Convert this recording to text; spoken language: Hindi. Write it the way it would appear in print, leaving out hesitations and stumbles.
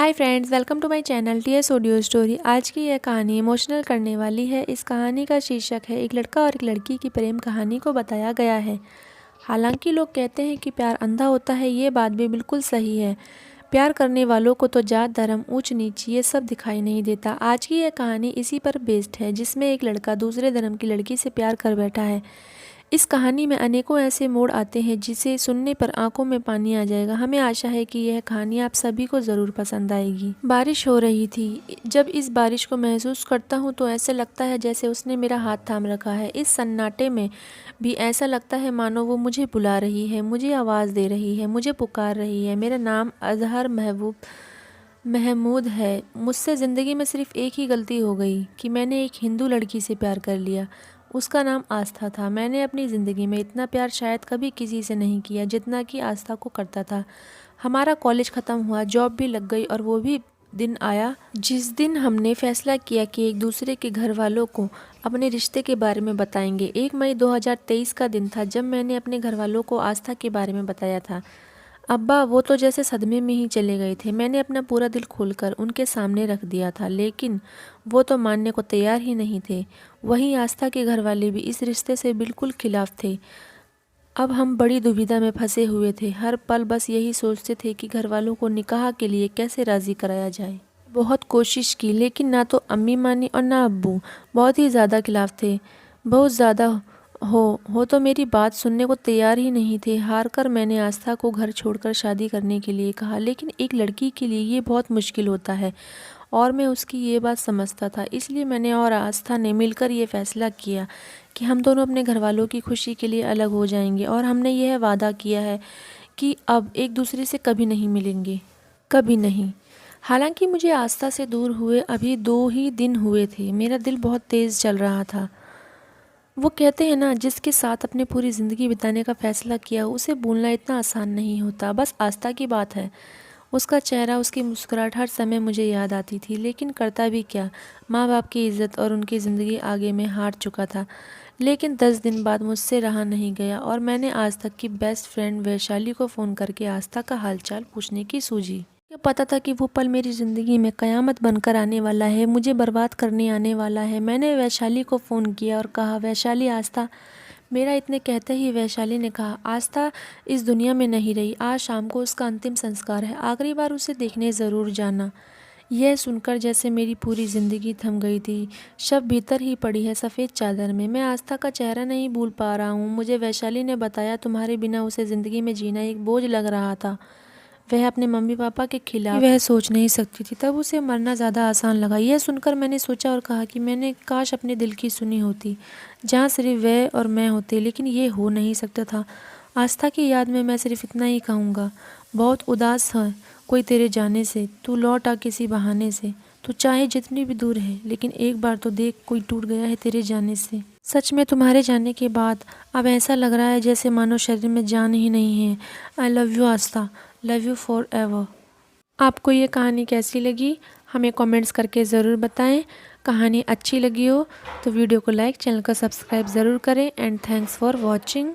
Hi friends, welcome to my channel TS audio story. आज की यह कहानी इमोशनल करने वाली है। इस कहानी का शीर्षक है एक लड़का और एक लड़की की प्रेम कहानी को बताया गया है। हालांकि लोग कहते हैं कि प्यार अंधा होता है, ये बात भी बिल्कुल सही है। प्यार करने वालों को तो जात धर्म ऊंच नीच ये सब दिखाई नहीं देता। आज की यह कहानी इसी पर बेस्ड है, जिसमें एक लड़का दूसरे धर्म की लड़की से प्यार कर बैठा है। इस कहानी में अनेकों ऐसे मोड़ आते हैं जिसे सुनने पर आंखों में पानी आ जाएगा। हमें आशा है कि यह कहानी आप सभी को ज़रूर पसंद आएगी। बारिश हो रही थी। जब इस बारिश को महसूस करता हूँ तो ऐसे लगता है जैसे उसने मेरा हाथ थाम रखा है। इस सन्नाटे में भी ऐसा लगता है मानो वो मुझे बुला रही है, मुझे आवाज़ दे रही है, मुझे पुकार रही है। मेरा नाम अजहर महमूद है। मुझसे ज़िंदगी में सिर्फ एक ही गलती हो गई कि मैंने एक हिंदू लड़की से प्यार कर लिया। उसका नाम आस्था था। मैंने अपनी ज़िंदगी में इतना प्यार शायद कभी किसी से नहीं किया जितना कि आस्था को करता था। हमारा कॉलेज ख़त्म हुआ, जॉब भी लग गई और वो भी दिन आया जिस दिन हमने फैसला किया कि एक दूसरे के घर वालों को अपने रिश्ते के बारे में बताएंगे। 1 मई 2023 का दिन था जब मैंने अपने घर वालों को आस्था के बारे में बताया था। अब्बा वो तो जैसे सदमे में ही चले गए थे। मैंने अपना पूरा दिल खोलकर उनके सामने रख दिया था, लेकिन वो तो मानने को तैयार ही नहीं थे। वहीं आस्था के घर वाले भी इस रिश्ते से बिल्कुल खिलाफ थे। अब हम बड़ी दुविधा में फंसे हुए थे। हर पल बस यही सोचते थे कि घर वालों को निकाह के लिए कैसे राज़ी कराया जाए। बहुत कोशिश की, लेकिन ना तो अम्मी मानी और ना अब्बू। बहुत ही ज़्यादा खिलाफ थे, बहुत ज़्यादा हो तो मेरी बात सुनने को तैयार ही नहीं थे। हार कर मैंने आस्था को घर छोड़कर शादी करने के लिए कहा, लेकिन एक लड़की के लिए ये बहुत मुश्किल होता है और मैं उसकी ये बात समझता था। इसलिए मैंने और आस्था ने मिलकर ये फैसला किया कि हम दोनों अपने घर वालों की खुशी के लिए अलग हो जाएंगे और हमने यह वादा किया है कि अब एक दूसरे से कभी नहीं मिलेंगे, कभी नहीं। हालांकि मुझे आस्था से दूर हुए अभी 2 ही दिन हुए थे। मेरा दिल बहुत तेज़ चल रहा था। वो कहते हैं ना, जिसके साथ अपने पूरी ज़िंदगी बिताने का फ़ैसला किया उसे भूलना इतना आसान नहीं होता। बस आस्था की बात है। उसका चेहरा, उसकी मुस्कुराहट हर समय मुझे याद आती थी, लेकिन करता भी क्या। माँ बाप की इज़्ज़त और उनकी ज़िंदगी आगे मैं हार चुका था। लेकिन 10 दिन बाद मुझसे रहा नहीं गया और मैंने आज तक की बेस्ट फ्रेंड वैशाली को फ़ोन करके आस्था का हालचाल पूछने की सूझी। मुझे पता था कि वो पल मेरी ज़िंदगी में क़यामत बनकर आने वाला है, मुझे बर्बाद करने आने वाला है। मैंने वैशाली को फ़ोन किया और कहा, वैशाली, आस्था मेरा। इतने कहते ही वैशाली ने कहा, आस्था इस दुनिया में नहीं रही। आज शाम को उसका अंतिम संस्कार है। आखिरी बार उसे देखने ज़रूर जाना। यह सुनकर जैसे मेरी पूरी ज़िंदगी थम गई थी। शव भीतर ही पड़ी है सफ़ेद चादर में। मैं आस्था का चेहरा नहीं भूल पा रहा हूँ। मुझे वैशाली ने बताया तुम्हारे बिना उसे ज़िंदगी में जीना एक बोझ लग रहा था। वह अपने मम्मी पापा के खिलाफ वह सोच नहीं सकती थी, तब उसे मरना ज़्यादा आसान लगा। यह सुनकर मैंने सोचा और कहा कि मैंने काश अपने दिल की सुनी होती, जहाँ सिर्फ वह और मैं होते, लेकिन ये हो नहीं सकता था। आस्था की याद में मैं सिर्फ इतना ही कहूँगा, बहुत उदास है कोई तेरे जाने से। तू लौट आ किसी बहाने से। तू चाहे जितनी भी दूर है, लेकिन एक बार तो देख, कोई टूट गया है तेरे जाने से। सच में तुम्हारे जाने के बाद अब ऐसा लग रहा है जैसे मानो शरीर में जान ही नहीं है। I love you Aastha, love you for ever. आपको ये कहानी कैसी लगी हमें कमेंट्स करके ज़रूर बताएं। कहानी अच्छी लगी हो तो वीडियो को लाइक, चैनल को सब्सक्राइब ज़रूर करें। And thanks for watching.